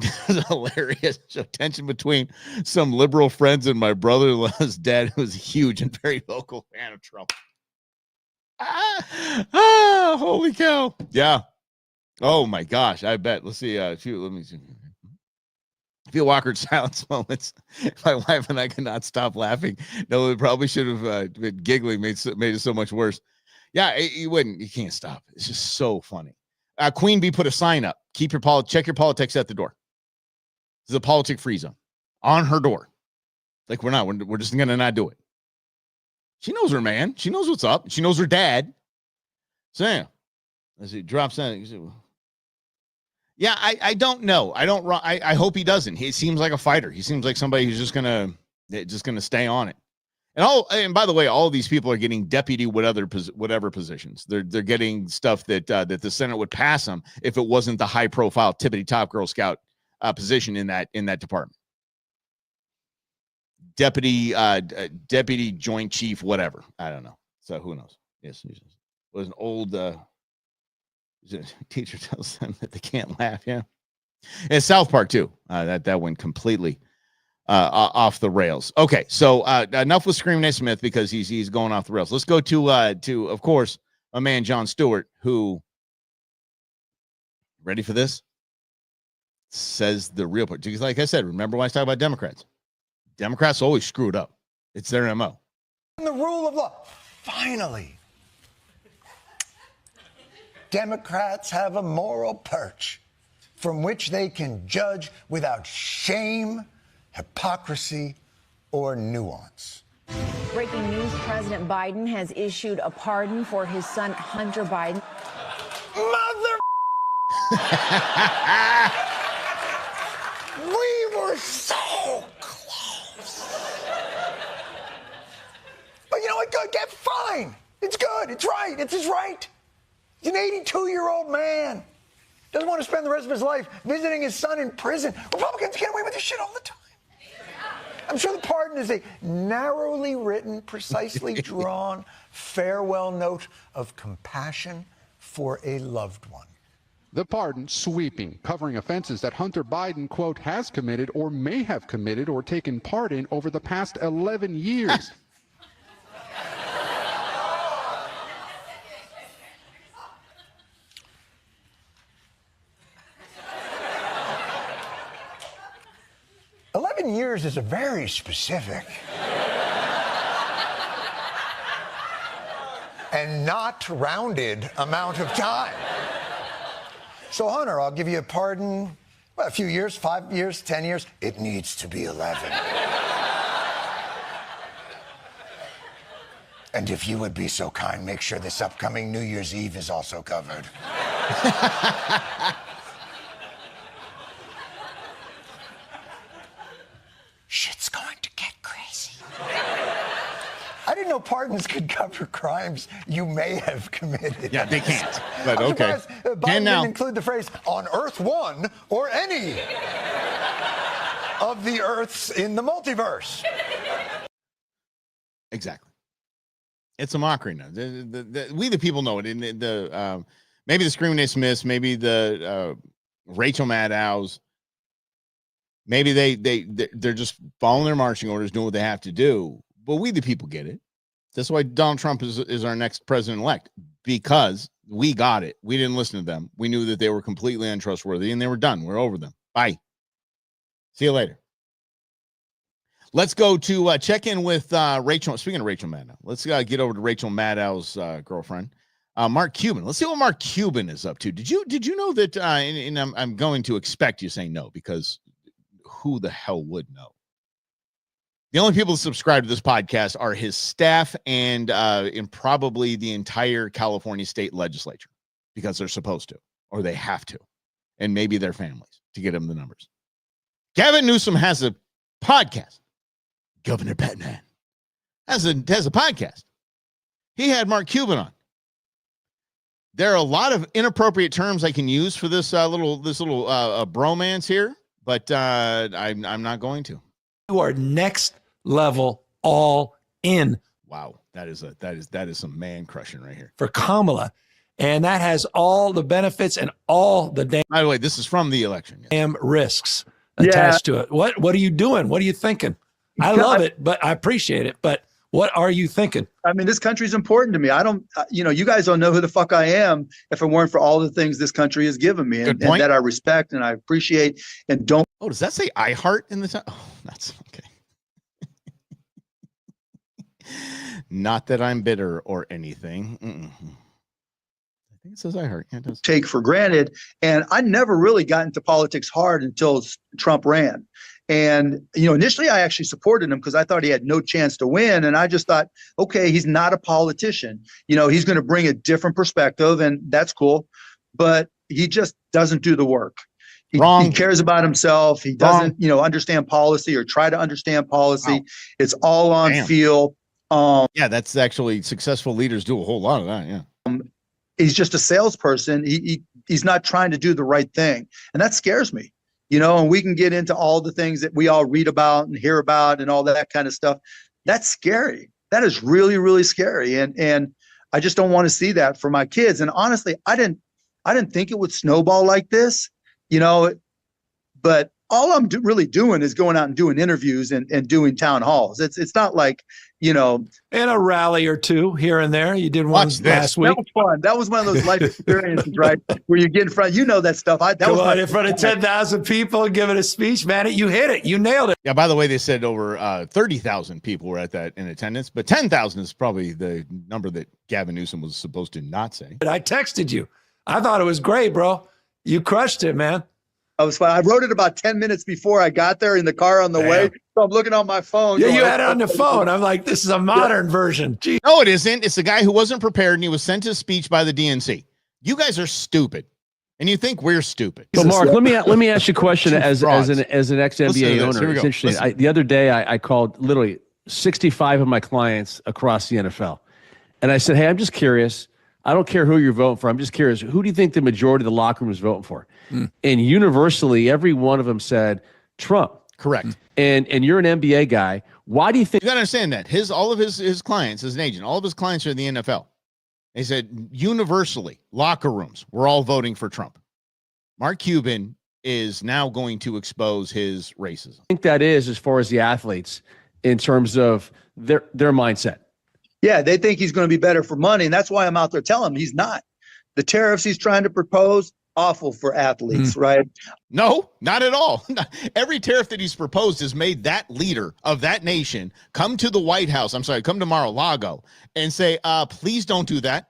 hilarious. So tension between some liberal friends and my brother-in-law's dad, who was a huge and very vocal fan of Trump. Holy cow. Yeah. Oh my gosh, I bet. Let's see. Let me see. I feel awkward silence moments. My wife and I could not stop laughing. No, it probably should have been giggling, made it so much worse. Yeah, you wouldn't. You can't stop. It's just so funny. Queen Bee put a sign up. Check your politics at the door. This is a politic free zone on her door. Like we're just gonna not do it. She knows her man. She knows what's up. She knows her dad. So yeah, as he drops in. Yeah, I don't know. I hope he doesn't. He seems like a fighter. He seems like somebody who's just gonna stay on it. And by the way, all of these people are getting deputy whatever positions. They're getting stuff that the Senate would pass them if it wasn't the high profile tippity top Girl Scout position in that department. Deputy Joint Chief, whatever. I don't know. So who knows? Yes, it was an old teacher tells them that they can't laugh. Yeah, and South Park too. That went completely off the rails. Okay, so enough with Screaming A. Smith because he's going off the rails. Let's go to of course my man Jon Stewart, who, ready for this? says the real part. Because like I said, remember when I was talking about Democrats? Democrats always screw it up. It's their MO.
And the rule of law. Finally, Democrats have a moral perch from which they can judge without shame, hypocrisy, or nuance.
Breaking news, President Biden has issued a pardon for his son, Hunter Biden.
Mother... We were so close. But you know what? Good, get fine. It's good. It's right. It's his right. He's an 82-year-old man. Doesn't want to spend the rest of his life visiting his son in prison. Republicans get away with this shit all the time. I'm sure the pardon is a narrowly written, precisely drawn farewell note of compassion for a loved one.
The pardon sweeping, covering offenses that Hunter Biden, quote, has committed or may have committed or taken part in over the past 11 years.
Years is a very specific and not rounded amount of time. So, Hunter, I'll give you a pardon. Well, a few years, 5 years, 10 years. It needs to be 11. And if you would be so kind, make sure this upcoming New Year's Eve is also covered. Shit's going to get crazy. I didn't know pardons could cover crimes you may have committed.
Yeah, they can't. But
I'm
okay.
Biden didn't include the phrase "on Earth 1" or any of the Earths in the multiverse.
Exactly. It's a mockery now. We the people know it. In maybe the Screaming Ace Smiths, maybe the Rachel Maddows. Maybe they're just following their marching orders, doing what they have to do. But we, the people, get it. That's why Donald Trump is our next president-elect, because we got it. We didn't listen to them. We knew that they were completely untrustworthy, and they were done. We're over them. Bye. See you later. Let's go to check in with Rachel. Speaking of Rachel Maddow, let's get over to Rachel Maddow's girlfriend, Mark Cuban. Let's see what Mark Cuban is up to. Did you know that? And I'm going to expect you saying no, because who the hell would know? The only people that subscribe to this podcast are his staff and probably the entire California state legislature, because they're supposed to, or they have to, and maybe their families to get them the numbers. Gavin Newsom has a podcast. Governor Batman has a podcast. He had Mark Cuban on. There are a lot of inappropriate terms I can use for this little bromance here, but I'm not going to.
You are next level, all in.
Wow, that is some man crushing right here
for Kamala, and that has all the benefits and all the damn.
By the way, this is from the election.
Damn risks attached to it. What are you doing? What are you thinking? I love it, but I appreciate it. But what are you thinking?
I mean, this country is important to me. I don't, you guys don't know who the fuck I am if it weren't for all the things this country has given me, and that I respect and I appreciate and don't.
Oh, does that say I heart in the time? Oh, that's okay. Not that I'm bitter or anything. I think it says I heart. Yeah, it does.
Take for granted. And I never really got into politics hard until Trump ran. And, initially I actually supported him because I thought he had no chance to win. And I just thought, okay, he's not a politician. He's going to bring a different perspective, and that's cool. But he just doesn't do the work. He cares about himself. He doesn't, understand policy or try to understand policy. Wow. It's all on feel.
Yeah, that's actually successful leaders do a whole lot of that. Yeah.
He's just a salesperson. He's not trying to do the right thing. And that scares me. And we can get into all the things that we all read about and hear about and all that kind of stuff. That's scary. That is really, really scary. And I just don't want to see that for my kids. And honestly, I didn't think it would snowball like this, but all I'm really doing is going out and doing interviews and doing town halls. It's not like, you know,
and a rally or two here and there. You did one last week.
That was fun. That was one of those life experiences, right? Where you get in front, you know, that stuff.
Come on, in front of 10,000 people and giving a speech, man. You hit it. You nailed it.
Yeah. By the way, they said over 30,000 people were at that in attendance, but 10,000 is probably the number that Gavin Newsom was supposed to not say.
But I texted you. I thought it was great, bro. You crushed it, man.
I was fine. I wrote it about 10 minutes before I got there in the car on the way. So I'm looking on my phone.
Yeah, you had it on the phone. I'm like, this is a modern version. Jeez.
No, it isn't. It's a guy who wasn't prepared and he was sent his speech by the DNC. You guys are stupid. And you think we're stupid.
So Mark, let me ask you a question as an ex-NBA owner. It's interesting. The other day I called literally 65 of my clients across the NFL. And I said, hey, I'm just curious. I don't care who you're voting for. I'm just curious. Who do you think the majority of the locker room is voting for? And universally, every one of them said Trump.
Correct.
And you're an NBA guy. Why do you think?
You got to understand that all of his clients, as an agent, all of his clients are in the NFL. They said universally, locker rooms, we're all voting for Trump. Mark Cuban is now going to expose his racism.
I think that is as far as the athletes in terms of their mindset.
Yeah, they think he's going to be better for money, and that's why I'm out there telling him he's not. The tariffs he's trying to propose, awful for athletes, right?
No, not at all. Every tariff that he's proposed has made that leader of that nation come to the White House, come to Mar-a-Lago and say, please don't do that.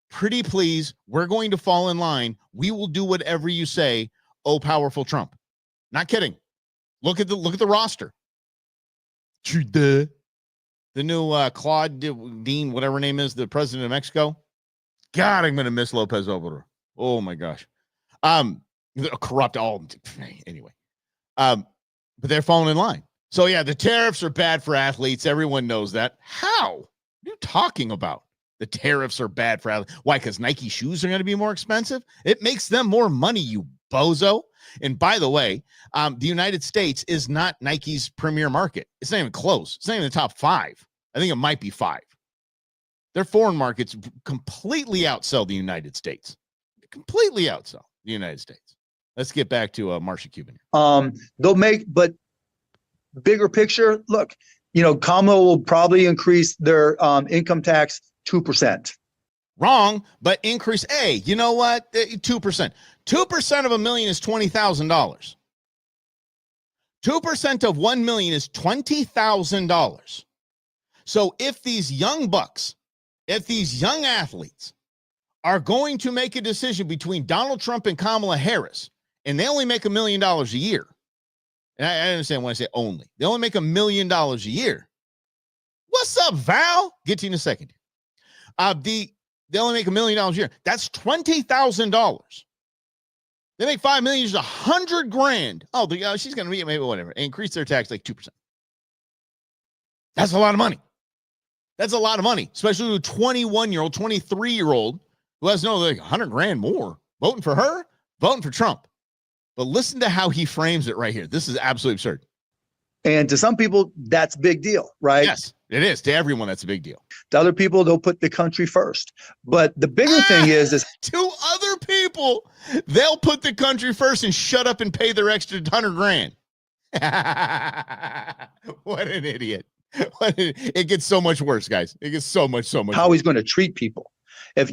Pretty please, we're going to fall in line. We will do whatever you say, oh powerful Trump. Not kidding. Look at the roster. The new Claude Dean, whatever her name is, the president of Mexico. God, I'm going to miss Lopez Obrador. Oh my gosh. Corrupt all anyway. But they're falling in line. So yeah, the tariffs are bad for athletes. Everyone knows that. How? What are you talking about? The tariffs are bad for athletes. Why? Because Nike shoes are going to be more expensive? It makes them more money, you bozo. And by the way, the United States is not Nike's premier market. It's not even close. It's not even the top 5. I think it might be 5. Their foreign markets completely outsell the United States. Completely outsell the United States. Let's get back to Marsha Cuban.
They'll make, but bigger picture, look, Kamala will probably increase their income tax 2%.
Wrong, but increase. Hey, you know what? 2%. 2% of $1 million is $20,000. 2% of $1 million is $20,000. So if these young bucks, if these young athletes are going to make a decision between Donald Trump and Kamala Harris, and they only make $1 million a year, and I understand when I say only, they only make $1 million a year. What's up, Val? Get to you in a second. They only make $1 million a year. That's $20,000. They make $5 million, is $100,000. Oh, she's going to be maybe whatever. Increase their tax like 2%. That's a lot of money. That's a lot of money, especially to a 21-year-old, 23-year-old who has $100,000 more voting for her, voting for Trump. But listen to how he frames it right here. This is absolutely absurd.
And to some people, that's a big deal, right?
Yes, it is. To everyone, that's a big deal.
To other people, they'll put the country first. But the bigger thing is
to other people, they'll put the country first and shut up and pay their extra $100,000. What an idiot. It gets so much worse, guys. It gets so much
how
worse.
he's going to treat people. If,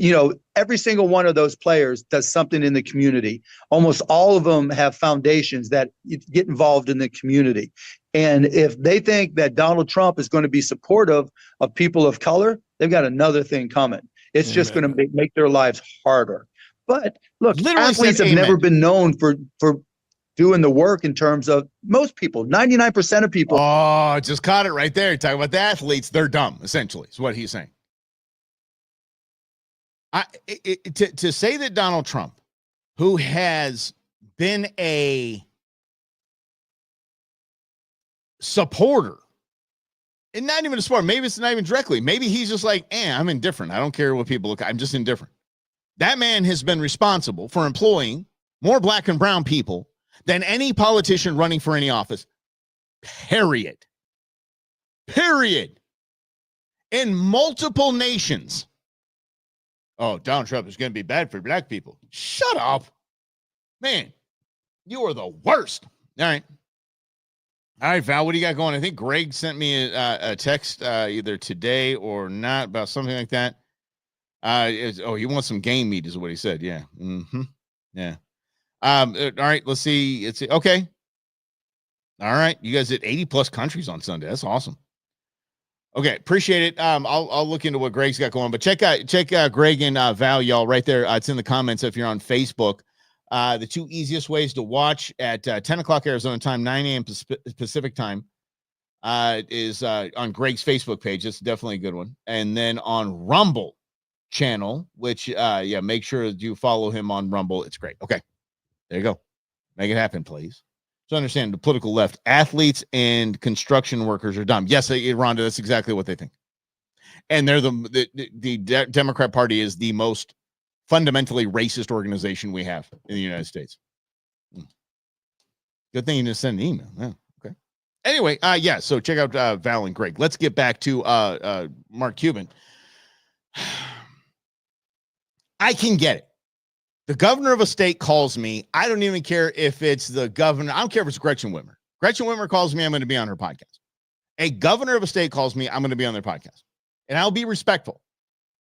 every single one of those players does something in the community. Almost all of them have foundations that get involved in the community. And if they think that Donald Trump is going to be supportive of people of color, they've got another thing coming. It's just going to make their lives harder. But look, athletes have never been known for doing the work in terms of most people, 99% of people.
Oh, just caught it right there. You're talking about the athletes. They're dumb, essentially, is what he's saying. To say that Donald Trump, who has been a supporter, and not even a supporter, maybe it's not even directly, maybe he's just like, I'm indifferent. I don't care what people look, I'm just indifferent. That man has been responsible for employing more black and brown people than any politician running for any office, period. In multiple nations. Oh, Donald Trump is going to be bad for black people. Shut up. Man, you are the worst. All right. All right, Val, what do you got going? I think Greg sent me a text either today or not about something like that. He wants some game meat is what he said. Yeah. Mm-hmm. Yeah. All right, let's see. Okay. All right. You guys hit 80 plus countries on Sunday. That's awesome. Okay. Appreciate it. I'll look into what Greg's got going, but check out Greg and Val, y'all, right there. It's in the comments if you're on Facebook. The two easiest ways to watch at 10 o'clock Arizona time, 9 a.m. Pacific time is on Greg's Facebook page. It's definitely a good one. And then on Rumble channel, which, make sure that you follow him on Rumble. It's great. Okay. There you go. Make it happen, please. So understand the political left, athletes and construction workers are dumb. Yes, Rhonda, that's exactly what they think. And they're the Democrat Party is the most fundamentally racist organization we have in the United States. Good thing you didn't send an email. Yeah, okay. Anyway, so check out Val and Greg. Let's get back to Mark Cuban. I can get it. The governor of a state calls me. I don't even care if it's the governor. I don't care if it's Gretchen Whitmer. Gretchen Whitmer calls me. I'm going to be on her podcast. A governor of a state calls me. I'm going to be on their podcast. And I'll be respectful.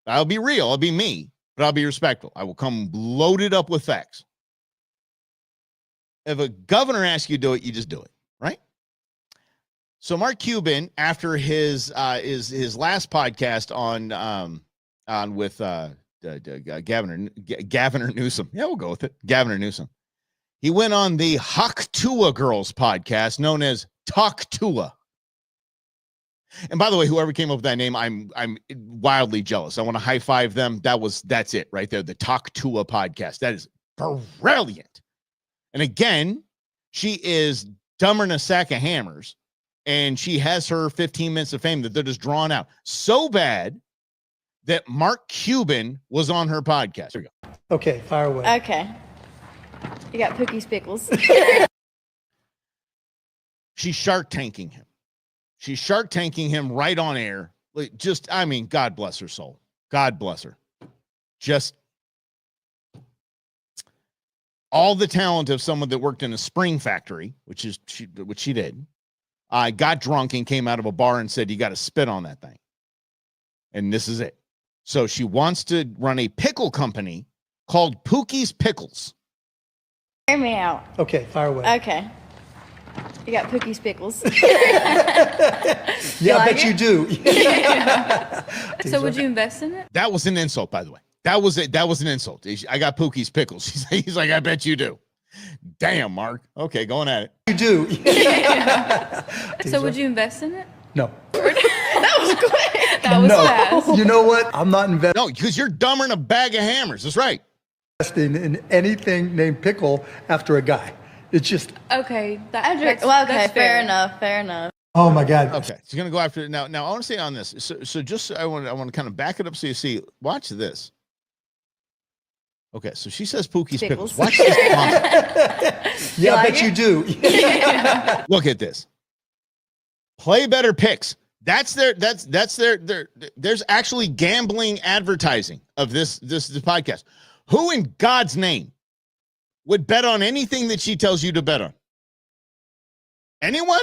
I'll be real. I'll be me, but I'll be respectful. I will come loaded up with facts. If a governor asks you to do it, you just do it, right? So Mark Cuban, after his last podcast on with Gavin Newsom. Yeah, we'll go with it. Gavin Newsom. He went on the Haktua Girls podcast known as Talktua. And by the way, whoever came up with that name, I'm wildly jealous. I want to high five them. That's it right there. The Talktua podcast. That is brilliant. And again, she is dumber than a sack of hammers. And she has her 15 minutes of fame that they're just drawn out. So bad that Mark Cuban was on her podcast. Here we go.
Okay, fire away.
Okay. You got Pookie's Pickles.
She's Shark Tanking him. She's Shark Tanking him right on air. God bless her soul. God bless her. Just all the talent of someone that worked in a spring factory, which she did. Got drunk and came out of a bar and said, you got to spit on that thing. And this is it. So she wants to run a pickle company called Pookie's Pickles.
Hear me out.
Okay, fire away.
Okay. You got Pookie's Pickles.
Yeah, I bet you do.
So would you invest in it?
That was an insult, by the way. That was an insult. I got Pookie's Pickles. He's like, I bet you do. Damn, Mark. Okay, going at it.
You do.
So would you invest in it?
No.
That was quick. That was fast.
You know what? I'm not investing.
No, because you're dumber than a bag of hammers. That's right.
In anything named pickle after a guy. It's just.
Okay. That's fair enough. Fair enough.
Oh my God.
Okay. She's going to go after it. Now I want to say on this. So just, I want to kind of back it up so you see. Watch this. Okay. So she says Pookie's Pickles. Watch this.
Yeah, I bet you do.
Look at this. Play better picks. That's their there's actually gambling advertising of this podcast. Who in God's name would bet on anything that she tells you to bet on? Anyone?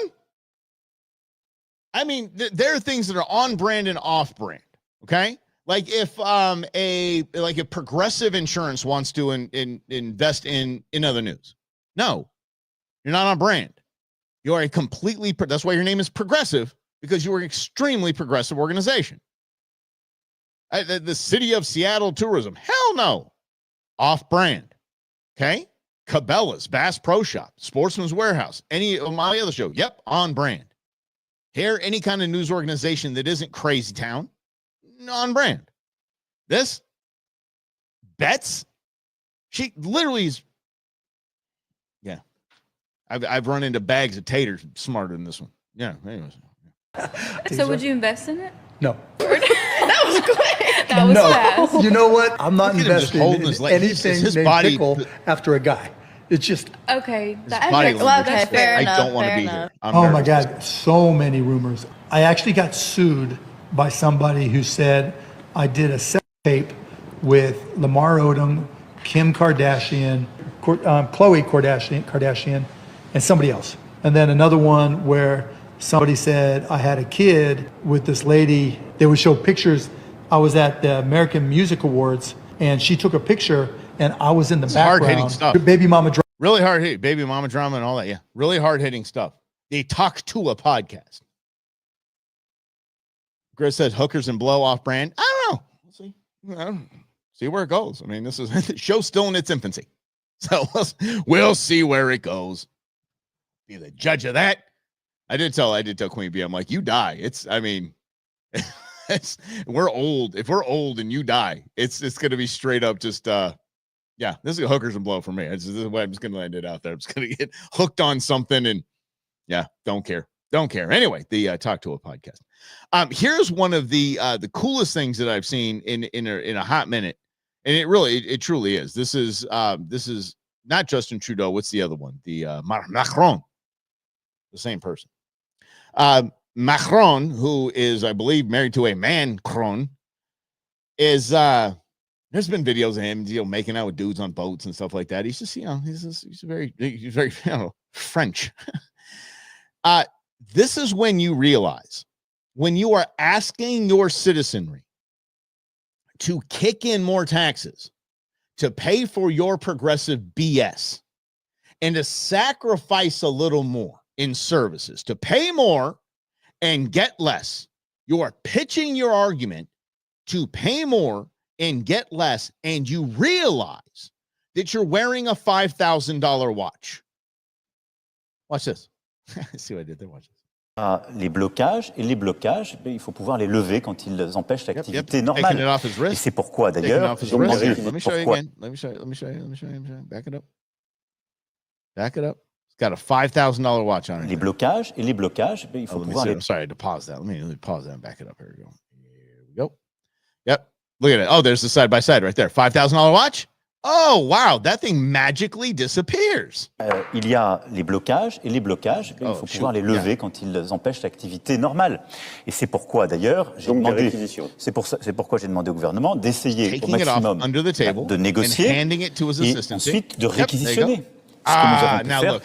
I mean, there are things that are on brand and off brand. Okay. Like if if Progressive Insurance wants to invest in other news. No, you're not on brand. You are that's why your name is Progressive, because you are an extremely progressive organization. The City of Seattle Tourism. Hell no. Off brand. Okay. Cabela's, Bass Pro Shop, Sportsman's Warehouse, any of my other show. Yep. On brand. Here, any kind of news organization that isn't Crazy Town, on brand. This bets. She literally is. Yeah. I've run into bags of taters smarter than this one. Yeah. Anyways.
So would you invest in it?
No.
That was quick. That was fast.
You know what? I'm not investing in anything named pickle after a guy. It's just.
Okay.
Okay,
fair enough.
I don't want to be here.
Oh my God. So many rumors. I actually got sued by somebody who said I did a sex tape with Lamar Odom, Kim Kardashian, Khloe Kardashian, and somebody else. And then another one where somebody said I had a kid with this lady. They would show pictures. I was at the American Music Awards, and she took a picture, and I was in the background.
Hard-hitting stuff.
Baby mama drama.
Really hard-hitting. Baby mama drama and all that, yeah. Really hard-hitting stuff. They talk to a podcast. Chris says hookers and blow off brand. I don't know. We'll see. See where it goes. I mean, this is the show's still in its infancy. So we'll see where it goes. Be the judge of that. I did tell Queen Bee, I'm like, you die. We're old. If we're old and you die, it's gonna be straight up just yeah, this is hookers and blow for me. This is the way I'm just gonna land it out there. I'm just gonna get hooked on something and yeah, don't care. Anyway, the Talk to a podcast. Here's one of the coolest things that I've seen in a hot minute, and it truly is. This is not Justin Trudeau. What's the other one? The Macron, the same person. Macron, who is, I believe, married to a man-cron, is there's been videos of him, making out with dudes on boats and stuff like that. He's just, he's very French. This is when you realize, when you are asking your citizenry to kick in more taxes, to pay for your progressive BS, and to sacrifice a little more in services, to pay more and get less. You are pitching your argument to pay more and get less, and you realize that you're wearing a $5,000 watch. Watch this. See what I did there? Watch this.
Les blocages, il faut pouvoir les lever quand ils empêchent l'activité normale. Et c'est pourquoi d'ailleurs,
let me show you again. Let me show you. Back it up. It's got a $5,000 watch on it.
Les blocages, il faut pouvoir les...
Sorry, I had to pause that. Let me pause that and back it up. Here we go. Yep. Look at it. Oh, there's the side by side right there. $5,000 watch. Oh, wow. That thing magically disappears.
Il y a les blocages, il faut pouvoir les lever quand ils empêchent l'activité normale. Et c'est pourquoi d'ailleurs, c'est pourquoi j'ai demandé au gouvernement d'essayer au maximum de négocier et ensuite de réquisitionner.
Now look,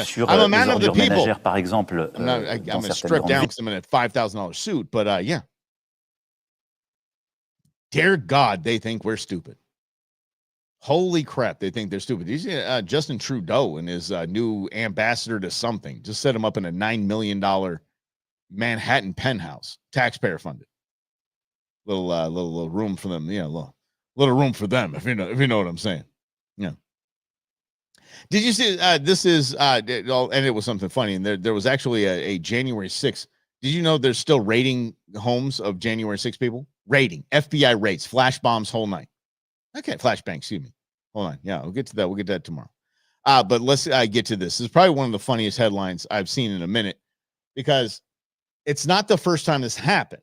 sur
I'm a man
les
of the
ordures
people.
ménagères, par exemple,
I'm going to strip down because I'm in a $5,000 suit, but yeah. Dear God, they think we're stupid. Holy crap, they think they're stupid. Justin Trudeau and his new ambassador to something just set him up in a $9 million Manhattan penthouse, taxpayer funded. Little room for them, little room for them, if you know what I'm saying. Yeah. Did you see this is and it was something funny, and there was actually a January 6th. Did you know they're still raiding homes of January 6 people? Raiding. FBI raids, flash bombs, whole night. Okay, flashbang, excuse me. Hold on. Yeah, we'll get to that. We'll get to that tomorrow. But let's get to this. This is probably one of the funniest headlines I've seen in a minute, because it's not the first time this happened.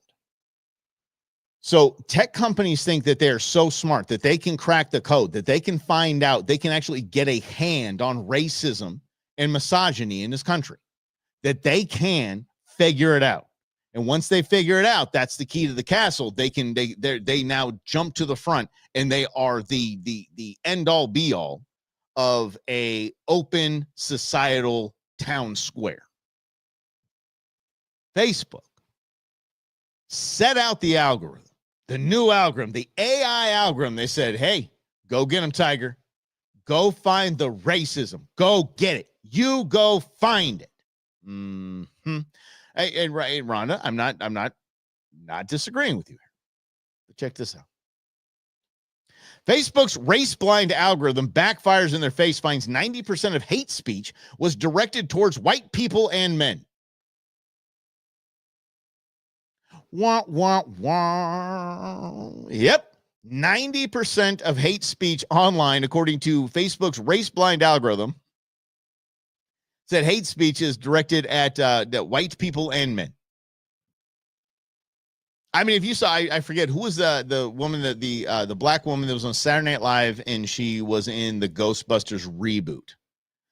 So tech companies think that they are so smart that they can crack the code, that they can find out, they can actually get a hand on racism and misogyny in this country, that they can figure it out. And once they figure it out, that's the key to the castle. They now jump to the front, and they are the end all be all of a open societal town square. Facebook set out the algorithm, the new algorithm, the AI algorithm. They said, hey, go get them, Tiger. Go find the racism. Go get it. You go find it. Mm-hmm. Hey, Rhonda, I'm not disagreeing with you here. But check this out. Facebook's race-blind algorithm backfires in their face, finds 90% of hate speech was directed towards white people and men. Wah, wah, wah. Yep. 90% of hate speech online, according to Facebook's race-blind algorithm, said hate speech is directed at white people and men. I mean, if you saw, I forget who was the woman that the black woman that was on Saturday Night Live, and she was in the Ghostbusters reboot.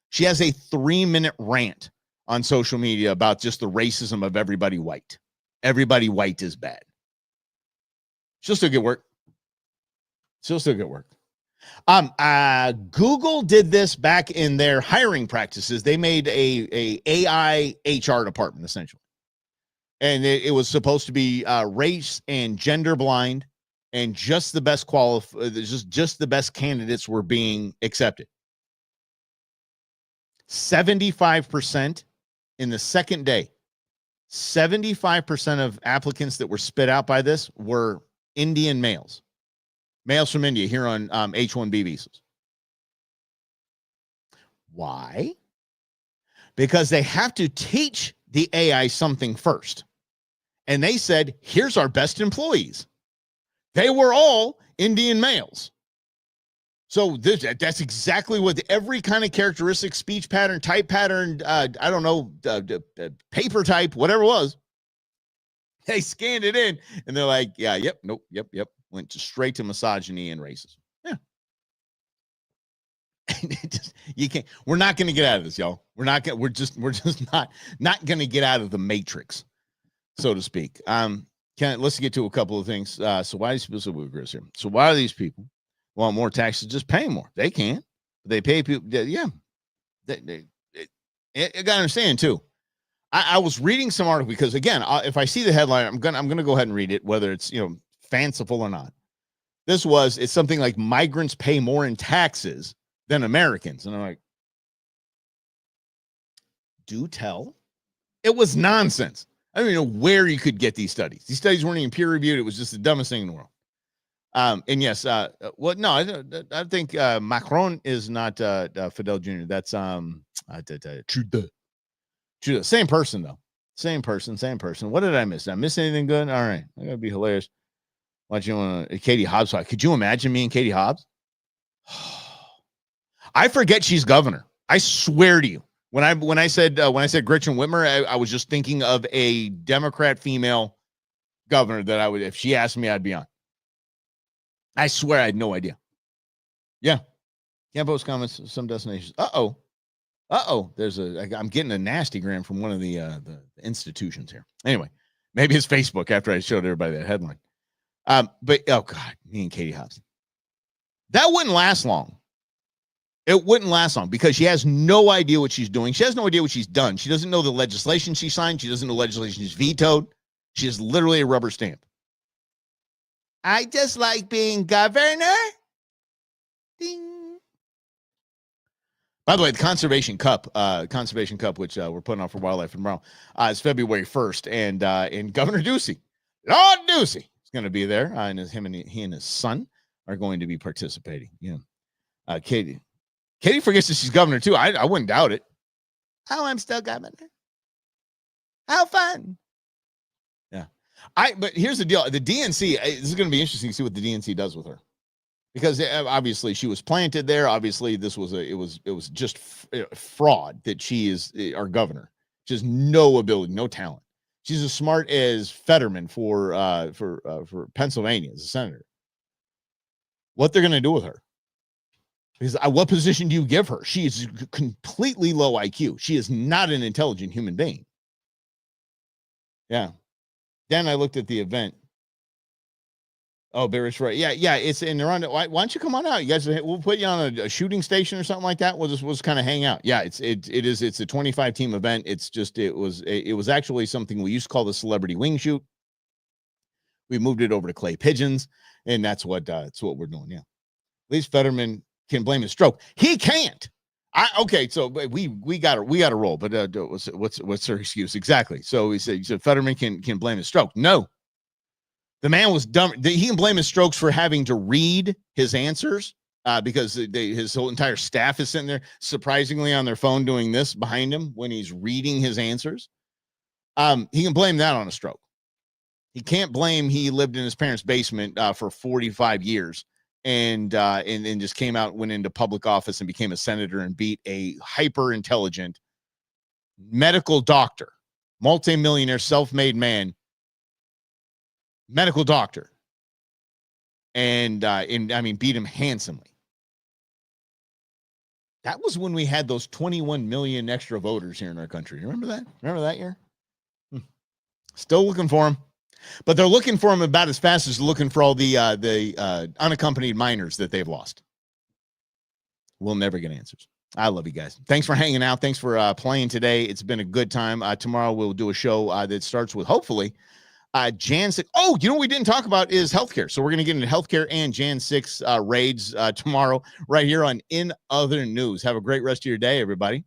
She has a 3-minute rant on social media about just the racism of everybody white. Everybody white is bad. She'll still get work. Google did this back in their hiring practices. They made a AI HR department essentially, and it was supposed to be race and gender blind, and just the best just the best candidates were being accepted. 75% in the second day. 75% of applicants that were spit out by this were Indian males. Males from India here on H-1B visas. Why? Because they have to teach the AI something first. And they said, here's our best employees. They were all Indian males. So that's exactly what every kind of characteristic, speech pattern, type pattern, I don't know, paper type, whatever it was. They scanned it in and they're like, yeah, yep, nope, yep. Went straight to misogyny and racism. Yeah. You can't, we're not going to get out of this, y'all. We're just not going to get out of the matrix, so to speak. Let's get to a couple of things. So why do these people want more taxes? Just pay more. They can. They pay people. Yeah. I got to understand too. I was reading some article because again, if I see the headline, I'm gonna go ahead and read it, whether it's fanciful or not. It's something like migrants pay more in taxes than Americans, and I'm like, do tell. It was nonsense. I don't even know where you could get these studies. These studies weren't even peer reviewed. It was just the dumbest thing in the world. And yes, I think Macron is not Fidel Jr. That's Trudeau. Same person though. Same person. What did I miss? Did I miss anything good? All right, I gotta be hilarious. Watching Katie Hobbs. Could you imagine me and Katie Hobbs? I forget she's governor. I swear to you. When I said Gretchen Whitmer, I was just thinking of a Democrat female governor that I would, if she asked me, I'd be on. I swear I had no idea. Yeah. Can't post comments of some destinations. Uh-oh. I'm getting a nasty gram from one of the institutions here. Anyway, maybe it's Facebook after I showed everybody that headline. But oh God, me and Katie Hobbs. That wouldn't last long. It wouldn't last long because she has no idea what she's doing. She has no idea what she's done. She doesn't know the legislation she signed. She doesn't know legislation she's vetoed. She is literally a rubber stamp. I just like being governor. Ding. By the way, the Conservation Cup, which we're putting on for Wildlife tomorrow, is February 1st. And Governor Ducey, Lord Ducey, is going to be there. And he and his son are going to be participating. Yeah. Katie forgets that she's governor too. I wouldn't doubt it. Oh, I'm still governor. How fun. Yeah. But here's the deal. The DNC, this is going to be interesting to see what the DNC does with her. Because obviously she was planted there. Obviously it was just fraud that she is our governor. She has no ability, no talent. She's as smart as Fetterman for Pennsylvania as a senator. What they're going to do with her? Because what position do you give her? She is completely low IQ. She is not an intelligent human being. Yeah. Then I looked at the event. Oh, Barrett's right. Yeah. It's and they're on. Why don't you come on out? You guys, we'll put you on a shooting station or something like that. We'll just kind of hang out. Yeah, it's a 25-team event. It was actually something we used to call the celebrity wing shoot. We moved it over to clay pigeons, and that's what we're doing. Yeah. At least Fetterman can blame his stroke. He can't. Okay, so we got to roll. But what's her excuse exactly? So he said Fetterman can blame his stroke. No. The man was dumb. He can blame his strokes for having to read his answers because his whole entire staff is sitting there surprisingly on their phone doing this behind him when he's reading his answers. He can blame that on a stroke. He can't blame he lived in his parents' basement for 45 years and just came out, went into public office and became a senator and beat a hyper intelligent medical doctor, multimillionaire, self-made man. Medical doctor, and beat him handsomely. That was when we had those 21 million extra voters here in our country. Remember that? Remember that year? Still looking for him, but they're looking for him about as fast as looking for all the unaccompanied minors that they've lost. We'll never get answers. I love you guys. Thanks for hanging out. Thanks for playing today. It's been a good time. Tomorrow we'll do a show that starts with, hopefully, Jan 6. Oh, you know what we didn't talk about is healthcare. So we're going to get into healthcare and Jan 6 raids tomorrow right here on In Other News. Have a great rest of your day, everybody.